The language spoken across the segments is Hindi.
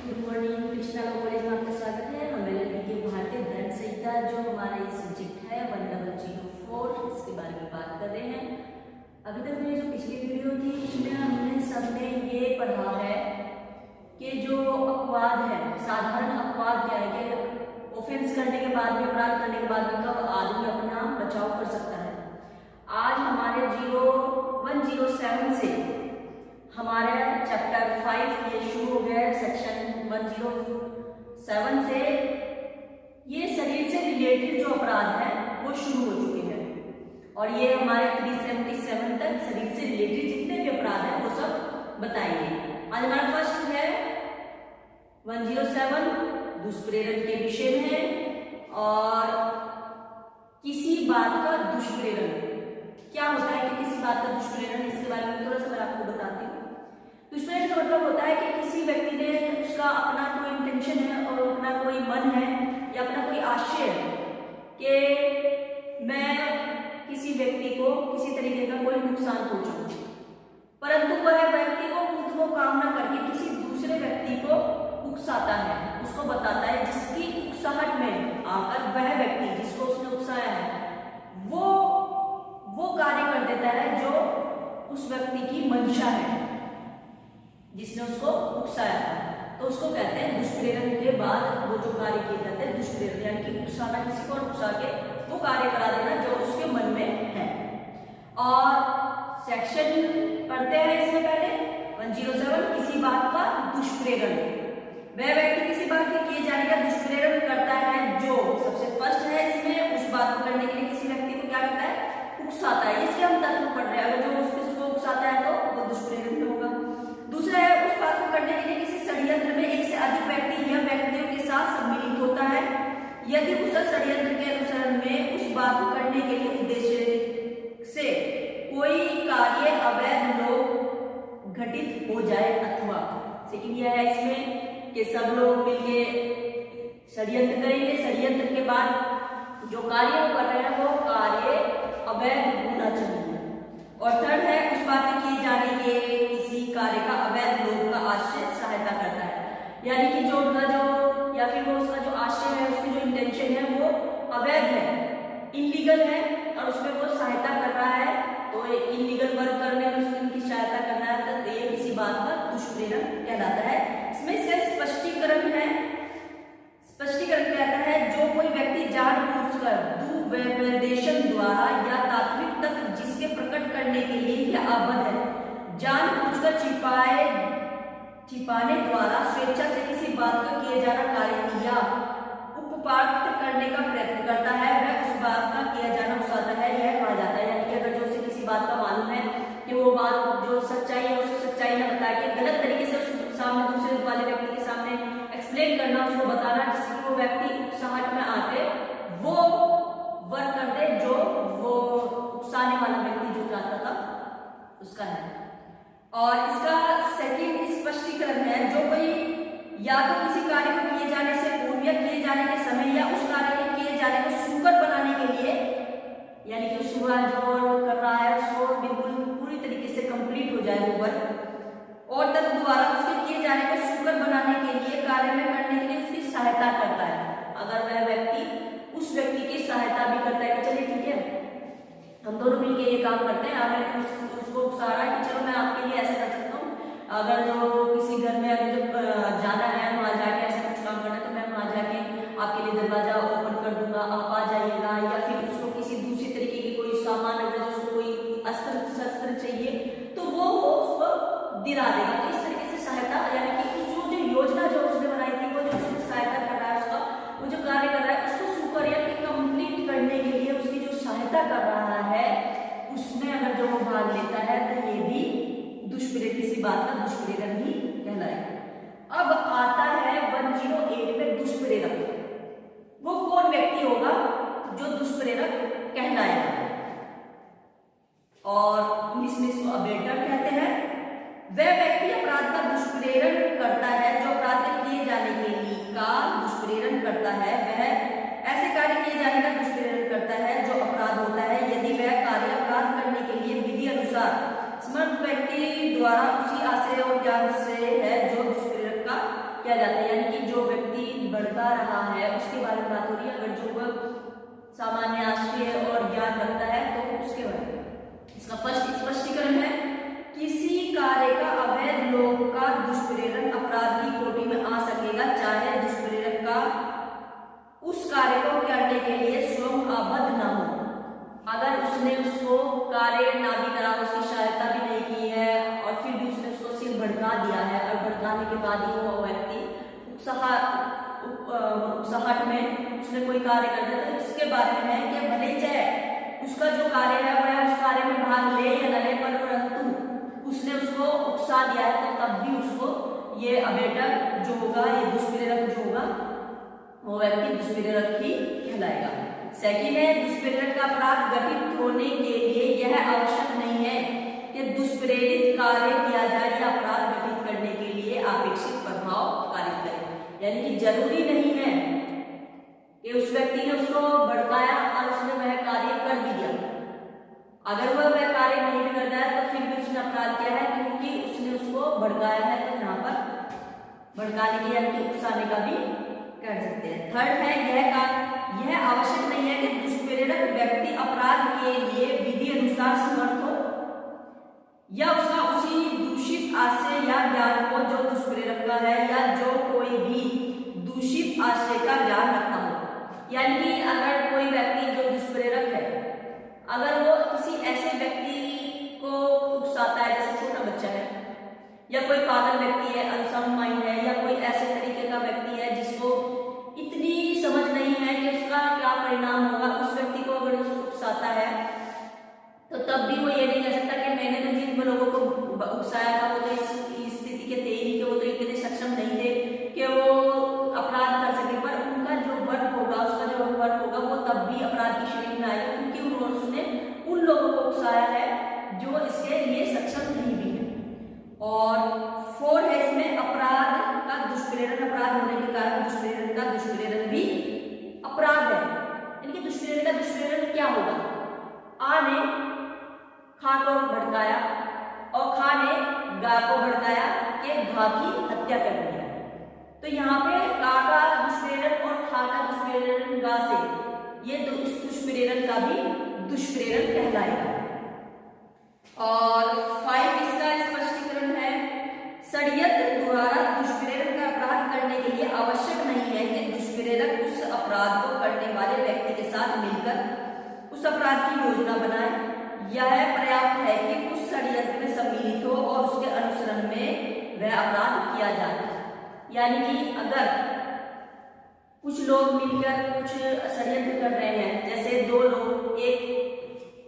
Good morning. Krishna law college में आपका स्वागत है। हम एलएलबी के भारतीय दंड संहिता जो हमारा ये सब्जेक्ट है 1004 इसके बारे में बात कर रहे हैं। अभी तक मेरी जो पिछली वीडियो थी उसमें हमने सबने ये पढ़ा है कि जो अपवाद है, साधारण अपवाद क्या है कि ऑफेंस करने के बाद में, अपराध करने के बाद में कब आदमी अपना बचाव कर सकता है। आज हमारे 107 से हमारे चैप्टर 5 ये शुरू हो गया है। सेक्शन 107 से ये शरीर से रिलेटेड जो अपराध है वो शुरू हो चुके हैं और ये हमारे 377 तक शरीर से रिलेटेड जितने भी अपराध हैं वो सब बताएंगे। आज हमारा फर्स्ट है 107 दुष्प्रेरण के विषय में। और किसी बात का दुष्प्रेरण क्या होता है कि किसी बात का दुष्प्रेरण, इसके बारे में थोड़ा सा मैं आपको बताती हूँ। दुष्प्रेरण का मतलब होता है कि किसी व्यक्ति ने, उसका अपना कोई इंटेंशन है और अपना कोई मन है या अपना कोई आशय है कि मैं किसी व्यक्ति को किसी तरीके का कोई नुकसान पहुंचाऊं, परंतु वह व्यक्ति को खुद वो काम ना करके किसी दूसरे व्यक्ति को उकसाता है, उसको बताता है, जिसकी उकसाहट में आकर वह व्यक्ति जिसको उसने उकसाया है वो कार्य कर देता है जो उस व्यक्ति की मंशा है, जिसने उसको उकसाया था, तो उसको कहते हैं दुष्प्रेरण। के बाद वो जो कार्य किए जाते हैं दुष्प्रेरण, यानी कि उकसाना, किसी को उकसा के वो कार्य करा देना जो उसके मन में है। और सेक्शन पढ़ते हैं इसमें पहले 107 किसी बात का दुष्प्रेरण। वह व्यक्ति किसी बात के किए जाने का दुष्प्रेरण करता है जो, सबसे फर्स्ट है इसमें, उस बात को करने के लिए किसी व्यक्ति को क्या करता है, उकसाता है। इसके हम तत्व पढ़ रहे हैं। अगर जो उसको उकसाता है तो वो दुष्प्रेरण में होगा। दूसरा है उस बात को करने के लिए किसी षड्यंत्र में एक से अधिक व्यक्ति या व्यक्तियों के साथ सम्मिलित होता है, यदि उस षड्यंत्र के अनुसरण में उस बात को करने के लिए उद्देश्य से कोई कार्य अवैध लोग घटित हो जाए, अथवा सेकंड यह है इसमें कि सब लोग मिलके षड्यंत्र करेंगे, षड्यंत्र के बाद जो कार्य वो कर रहे हैं वो कार्य अवैध होना चाहिए। और थर्ड है उस बात में किए जाने के किसी कार्य का अवैध लोग का आशय सहायता करता है, यानी कि जो उनका जो या फिर वो उसका जो आशय है, उसकी जो इंटेंशन है वो अवैध है, इनलीगल है और उसमें वो सहायता कर रहा है, तो इनलीगल वर्क करने में उसकी सहायता करना है, तो ये किसी बात का दुष्प्रेरण कहलाता है। इसमें इसका स्पष्टीकरण है। स्पष्टीकरण कहता है जो कोई व्यक्ति जानबूझकर दुर्व्यवदेशन द्वारा या तात्विक तत्व जिसके प्रकट करने के लिए यह आबद्ध है, जानबूझकर छिपाने द्वारा स्वेच्छा से किसी बात का किए जाना कार्य या उपपाद्य करने का प्रयत्न करता है, वह उस बात का किया जाना उकसाता है, यह कहा जाता है। यानी कि अगर जो उसे किसी बात का मालूम है कि वो बात जो सच्चाई है उसको सच्चाई न बता के गलत तरीके से उसके सामने, दूसरे वाले व्यक्ति के सामने एक्सप्लेन करना, उसको बताना, जिससे कि वो व्यक्ति उकसाहट में आके वो वर्क कर दे जो वो उकसाने वाला व्यक्ति जो चाहता था उसका है। और इसका सेकंड स्पष्टीकरण है जो कोई या तो किसी कार्य को किए जाने से पूर्व या किए जाने के समय या उस कार्य के किए जाने को सुकर बनाने के लिए, यानी कि उसको जो कर रहा है उसको बिल्कुल पूरी तरीके से कंप्लीट हो जाए वो वर्क, और तब दोबारा उसके किए जाने को सुकर बनाने के लिए कार्य में करने के लिए उसकी सहायता करता है। अगर वह व्यक्ति उस व्यक्ति की सहायता भी करता है कि चलिए ठीक है हम दोनों मिलकर ये काम करते हैं, आपने उसको उकसा रहा है कि चलो मैं आपके लिए ऐसा कर सकता हूँ, अगर जो किसी घर में अगर जब जाना है वहाँ जाके ऐसा कुछ काम करना है तो मैं वहाँ जाके आपके लिए दरवाजा ओपन कर दूंगा, आप आ जाइएगा। या फिर उसको किसी दूसरी तरीके की कोई सामान, अगर उसको कोई अस्त्र शस्त्र चाहिए तो वो उसको दिला देगा। तो इस तरीके से सहायता, यानी कि जो योजना जो उसने बनाई थी वो जो उसकी सहायता कर रहा है, उसका वो जो कार्य कर रहा है उसको सुपर यानी कंप्लीट करने के लिए उसकी जो सहायता कर रहा है उसमें अगर जो वो भाग लेता है तो ये भी दुष्प्रेरण, किसी बात का दुष्प्रेरण ही कहलाएगा। अब आता है 108 में दुष्प्रेरक। वो कौन व्यक्ति होगा जो दुष्प्रेरक कहलाएगा, और इंग्लिश में इसको अबेटर कहते हैं। वह व्यक्ति अपराध का दुष्प्रेरण करता है जो अपराध के किए जाने के लिए का दुष्प्रेरण करता है, वह ऐसे कार्य किए जाने का दुष्प्रेरण करता है जो अपराध होता है, यदि वह कार्य अपराध करने के लिए विधि अनुसार समर्थ व्यक्ति द्वारा उसी आशय और ज्ञान से है जो दुष्प्रेरक का किया जाता है। भड़का रहा है उसके बारे में बात हो रही है। अगर जो वह सामान्य आश्रय और ज्ञान रखता है तो उसके बारे में। इसका फर्स्ट स्पष्टीकरण है, किसी कार्य का अवैध लोक का दुष्प्रेरण अपराध की कोटि में आ सकेगा, चाहे दुष्प्रेरक का उस कार्य को करने के लिए स्वयं आबद्ध न हो। अगर उसने उसको कार्य ना भी करा, उसकी सहायता भी नहीं की है और फिर भी उसने उसको सिर्फ भड़का दिया है और भड़काने के बाद ही वो व्यक्ति उकसाहट में उसने कोई कार्य कर दिया, तो इसके बारे में है कि भले चाहे उसका जो कार्य है वह उस कार्य में भाग ले या न ले, परंतु उसने उसको उकसा दिया है तो तब भी उसको ये अबेटर जो होगा, ये दुष्प्रेरक जो होगा, वो व्यक्ति दुष्प्रेरक ही कहलाएगा। सेकंड है, दुष्प्रेरक का अपराध घटित होने के लिए यह आवश्यक नहीं है कि दुष्प्रेरित कार्य किया जाए या अपराध घटित करने के लिए अपेक्षित प्रभाव कारित करे। यानी कि जरूरी नहीं है कि उस व्यक्ति ने उसको भड़काया और उसने वह कार्य कर भी दिया। अगर वह कार्य नहीं भी करता है तो फिर भी उसने अपराध किया है, क्योंकि उसने उसको भड़काया है। तो यहाँ पर भड़काने के यानी कि उकसाने का भी कर सकते हैं। थर्ड है, यह आवश्यक नहीं है कि दुष्प्रेरक व्यक्ति अपराध के लिए विधि अनुसार समर्थ हो या उसका उसी दूषित आशय या ज्ञान को जो दुष्प्रेरक का है या जो कोई भी दूषित आशय का ज्ञान रखता हो। यानी कि अगर कोई व्यक्ति जो दुष्प्रेरक है, अगर वो किसी ऐसे व्यक्ति को उकसाता है, जैसे छोटा बच्चा है या कोई पागल व्यक्ति है, अनसाउंड माइंड है, या कोई ऐसे तरीके का व्यक्ति है जिसको इतनी समझ नहीं है कि उसका क्या परिणाम होगा, उस व्यक्ति को अगर उकसाता है तो तब भी वो ये नहीं कह सकता कि मैंने तो जिन लोगों को उकसाया था वो तो इस स्थिति के थे ही नहीं, कि वो तो इतने सक्षम नहीं थे कि वो अपराध कर सके, पर उनका जो वर्क होगा, उसका जो वर्क होगा वो तब भी अपराध की श्रेणी में आएगा, क्योंकि उसने उन लोगों को उकसाया है जो इसके लिए सक्षम नहीं भी है। और फोर है, इसमें अपराध का दुष्प्रेरण, अपराध होने के कारण दुष्प्रेरण का दुष्प्रेरण भी अपराध है। यानी कि दुष्प्रेरण का दुष्प्रेरण क्या होगा, आ ने खा को भड़काया और खा ने गा को भड़काया कि घा की हत्या कर दी। तो यहाँ पे का दुष्प्रेरण और खा का दुष्प्रेरण गा से ये इस दुष्प्रेरण का भी दुष्प्रेरण कहलाएगा। और 5 इसका स्पष्टीकरण है, षड्यंत्र द्वारा दुष्प्रेरण का अपराध करने के लिए आवश्यक नहीं है कि दुष्प्रेरक उस अपराध को करने वाले व्यक्ति के साथ मिलकर उस अपराध की योजना बनाए। यह पर्याप्त है कि उस षड्यंत्र में सम्मिलित हो और उसके अनुसरण में वह अपराध किया जाए। यानी कि अगर कुछ लोग मिलकर कुछ षड्यंत्र कर रहे हैं, जैसे दो लोग एक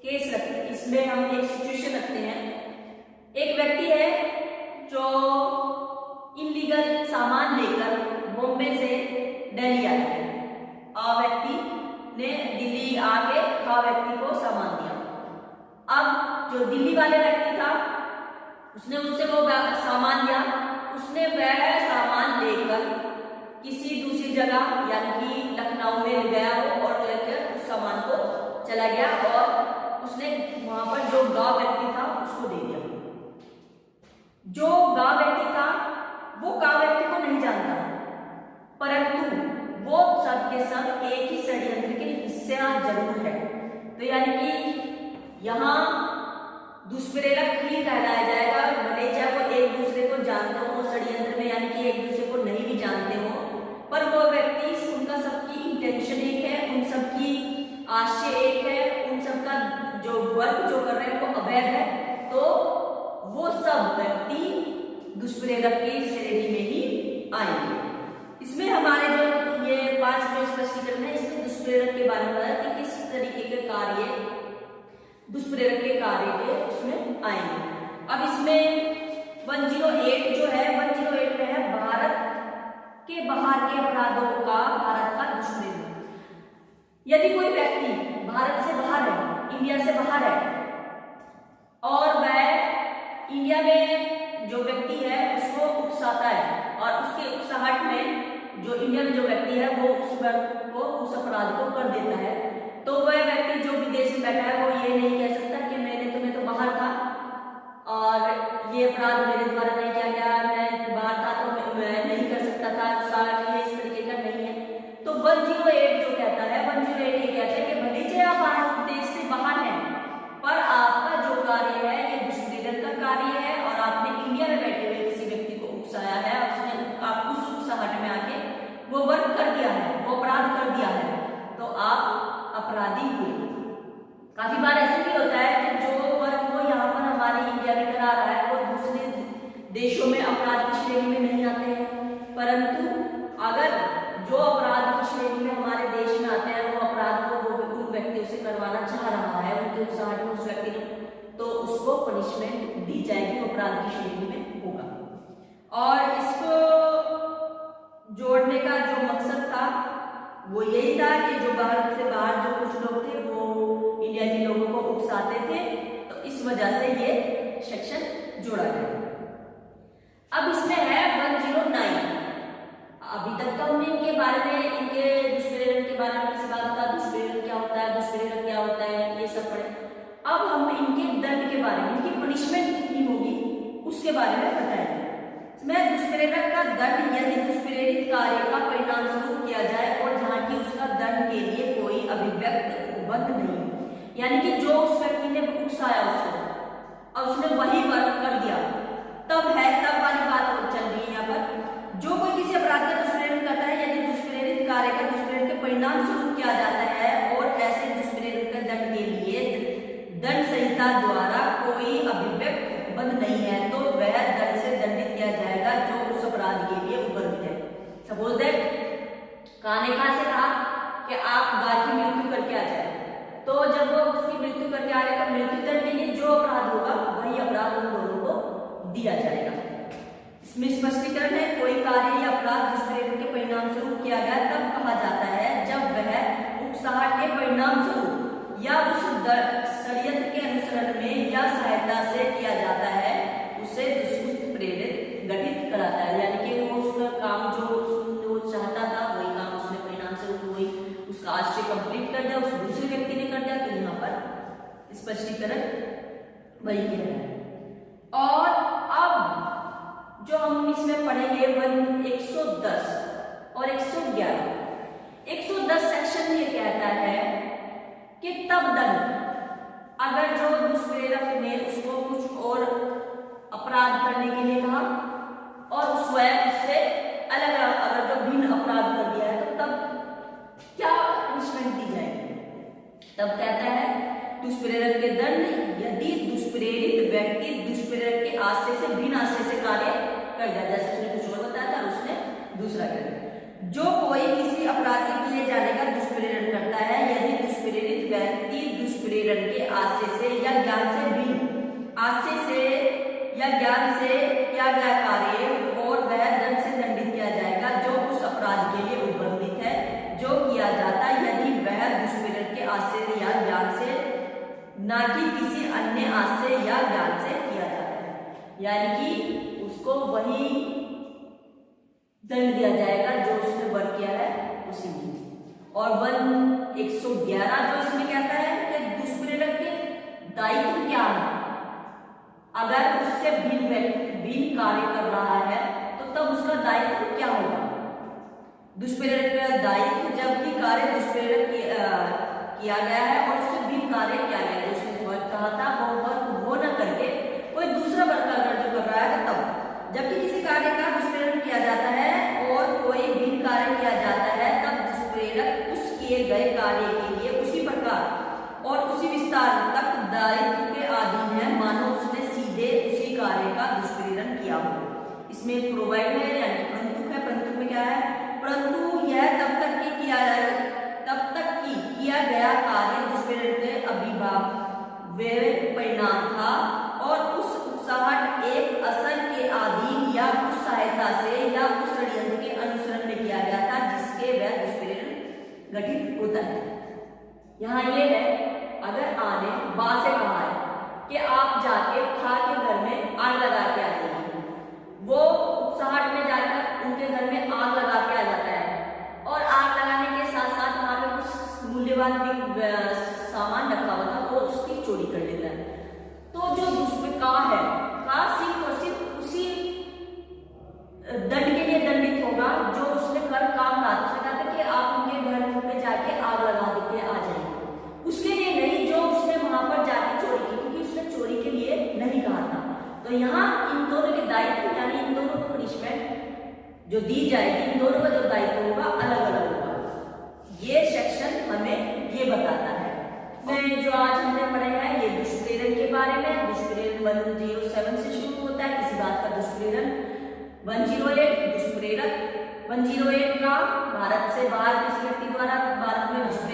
केस रखते हैं, इसमें हम एक सिचुएशन रखते हैं, एक व्यक्ति है जो इलीगल सामान लेकर बॉम्बे से दिल्ली आया है, आ व्यक्ति ने दिल्ली आके खा व्यक्ति को सामान दिया। अब जो दिल्ली वाले व्यक्ति था उसने उससे वो सामान लिया, उसने वह सामान लेकर किसी दूसरी जगह यानी कि लखनऊ में गया वो और लेकर उस सामान को चला गया और उसने वहां पर जो गांव व्यक्ति था उसको दे दिया। जो गांव व्यक्ति था वो गांव व्यक्ति को नहीं जानता, परंतु वो सब के सब एक ही षड्यंत्र के हिस्सा जरूर है। तो यानी कि यहाँ दुष्प्रेरक ही कहलाया जाएगा, भले चाहे वो एक दूसरे को जानते हो षड्यंत्र में, यानी कि एक दूसरे को नहीं भी जानते हो, पर वो व्यक्ति उनका सबकी इंटेंशन एक है, उन सबकी आशय एक है, उन सबका जो वर्क जो कर रहे हैं वो अवैध है, तो वो सब व्यक्ति दुष्प्रेरक की श्रेणी में ही आएंगे। इसमें हमारे जो ये 5 जो स्पष्टीकरण है, इसमें दुष्प्रेरक के बारे में बताया कि किस तरीके के कार्य दुष्प्रेरक के कार्य के उसमें आएंगे। अब इसमें 108 जो है, 108 में है भारत के बाहर के अपराधों का भारत का दुष्प्रेरण। यदि कोई व्यक्ति भारत से बाहर है, इंडिया से बाहर है, और वह इंडिया में जो व्यक्ति है उसको उकसाता है और उसके उकसाहट में जो इंडिया में जो व्यक्ति है वो उस अपराध को कर देता है, तो वह व्यक्ति जो विदेश में बैठा है वो ये नहीं कह सकता कि मैं तो बाहर था और ये अपराध मेरे द्वारा नहीं किया गया, मैं बाहर था तो मैं नहीं कर सकता था, ये इस तरीके का नहीं है। देशों में अपराध की श्रेणी में नहीं आते हैं, परंतु अगर जो अपराध की श्रेणी में हमारे देश में आते हैं वो अपराध को वो उन व्यक्तियों से करवाना चाह रहा है, उनके उकसाहट में उस व्यक्ति ने, तो उसको पनिशमेंट दी जाएगी, वो अपराध की श्रेणी में होगा। और इसको जोड़ने का जो मकसद था वो यही था कि जो भारत से बाहर जो कुछ लोग थे वो इंडिया के लोगों को उकसाते थे, तो इस वजह से ये सेक्शन जोड़ा गया। अब इसमें है 109। अभी तक तो हमने इनके बारे में, इनके दुष्प्रेरण के बारे में किसी बात का, दुष्प्रेरण क्या होता है, दुष्प्रेरण क्या होता है, ये सब पढ़े। अब हम इनके दंड के बारे में, इनकी पनिशमेंट कितनी होगी उसके बारे में बताएंगे। इसमें दुष्प्रेरक का दंड यदि दुष्प्रेरित कार्य का परिणाम स्वरूप किया जाए और जहां की उसका दंड के लिए कोई अभिव्यक्त उपबद्ध नहीं, यानी कि जो उस व्यक्ति ने उकसाया उसको और उसने वही वर्क कर दिया, तब है, तब वाली बात चल रही है यहाँ पर। जो कोई किसी अपराध का दुष्प्रेरण करता है यदि दुष्प्रेरित कार्य का दुष्प्रेरण के परिणाम स्वरूप किया जाता है और ऐसे दुष्प्रेरण के दंड के लिए दंड संहिता द्वारा कोई अभिव्यक्त उपबद्ध नहीं है, तो वह दंड से दंडित किया जाएगा जो उस अपराध के लिए उपबद्ध है। सपोज दैट कहा से कहा कि आप गाय की मृत्यु करके आ जाए, तो जब वो उसकी मृत्यु करके आ रहे, तो मृत्यु दंड के लिए जो अपराध होगा वही अपराध उन दोनों को दिया जाएगा। इसमें स्पष्टीकरण है, कोई कार्य या अपराध दुष्प्रेरण के परिणाम स्वरूप किया गया तब कहा जाता है जब वह उकसाहट के परिणाम स्वरूप या उस षड्यंत्र के अनुसरण में या सहायता से किया जाता है, उसे दुष्प्रेरित गठित कराता है, यानी कि वो उसका काम जो चाहता था वही काम उसने परिणाम स्वरूप वही उसका आश्रय कंप्लीट कर दिया, उस दूसरे व्यक्ति ने कर दिया, तो यहाँ पर स्पष्टीकरण वही किया है। और अब जो हम इसमें पढ़ेंगे 110 और 111। 110 सेक्शन ये कहता है कि तब दंड, अगर जो दुष्प्रेरक ने उसको कुछ और अपराध करने के लिए कहा और स्वयं उससे अलग अगर जो भिन्न अपराध कर दिया है, तो तब क्या पनिशमेंट दी जाएगी। तब कहता है दुष्प्रेरक के दंड यदि दुष्प्रेरित व्यक्ति दुष्प्रेरक के आशय से भिन्न आशय से कार्य कर दिया, जैसे उसने कुछ और बताया था उसने दूसरा कर दिया। जो कोई किसी अपराध के किए जाने का दुष्प्रेरण करता है यदि दुष्प्रेरित व्यक्ति दुष्प्रेरण के आशय से या ज्ञान से भिन्न आशय से या ज्ञान से किया गया कार्य और वह दंड से दंडित किया जाएगा जो उस अपराध के लिए उपबंधित है, जो किया जाता है यदि वह दुष्प्रेरण के आशय या ज्ञान से ना कि किसी अन्य आशय या ज्ञान से किया जाता है, यानी कि उसको वही दंड दिया जाएगा जो उसने वर्क किया है उसी में। और 111 जो इसमें कहता है कि दुष्प्रेरक के दायित्व क्या है, अगर उससे भिन्न कार्य कर रहा है तो तब उसका दायित्व क्या होगा। दुष्प्रेरक का दायित्व जबकि कार्य दुष्प्रेरक किया गया है और उससे भिन्न कार्य किया गया है, उसने वर्क कहा था वो वर्क वो न करके कोई दूसरा वर्क अगर जो कर रहा है, तो तब जबकि किसी कार्य का दुष्प्रेरण किया जाता है और कोई भिन्न कार्य किया जाता है, तब दुष्प्रेरक उस किए गए कार्य के लिए उसी प्रकार और उसी विस्तार तक दायित्व के अधीन है मानो उसने सीधे उसी कार्य का दुष्प्रेरण किया हो। इसमें प्रोवाइड है यानी परंतु है, परंतु में क्या है, परंतु यह तब तक किया गया कार्य दुष्प्रेरण के अभिभाव्य परिणाम था और उस उत्साहट एक असर के अधीन या उस सहायता से या उस षड्यंत्र के अनुसरण में किया गया था जिसके वह दुष्प्रेरण गठित होता है। यहाँ ये है, अगर आने बा से कहा है कि आप जाके खा के घर में आग लगा के आ जाइए, वो उत्साहट में जाकर उनके घर में आग लगा के आ जाता है और आग लगाने के साथ साथ वहां पे कुछ मूल्यवान भी सामान रखा हुआ था वो उसकी चोरी कर लेता है। तो जो दुष्प्रकार है का सिर्फ और सिर्फ उसी दंड के लिए दंडित होगा जो उसने कर काम कहा। उसने कहा था कि आप उनके घर में जाके आग लगा देके आ जाइए, उसके लिए नहीं जो उसने वहां पर जाके चोरी की, क्योंकि उसने चोरी के लिए नहीं कहा था। तो यहाँ इन दोनों के दायित्व यानी इन दोनों को पनिशमेंट जो दी जाएगी, इन दोनों का जो दायित्व होगा अलग अलग होगा। ये सेक्शन हमें ये बताता है। जो आज हमने पढ़ा है ये दुष्प्रेरण के बारे में, दुष्प्रेरण 107 से शुरू होता है, किसी बात बात का दुष्प्रेरण। 108 दुष्प्रेरक। 108 का भारत से बाहर किसी व्यक्ति द्वारा भारत में घुसपैठ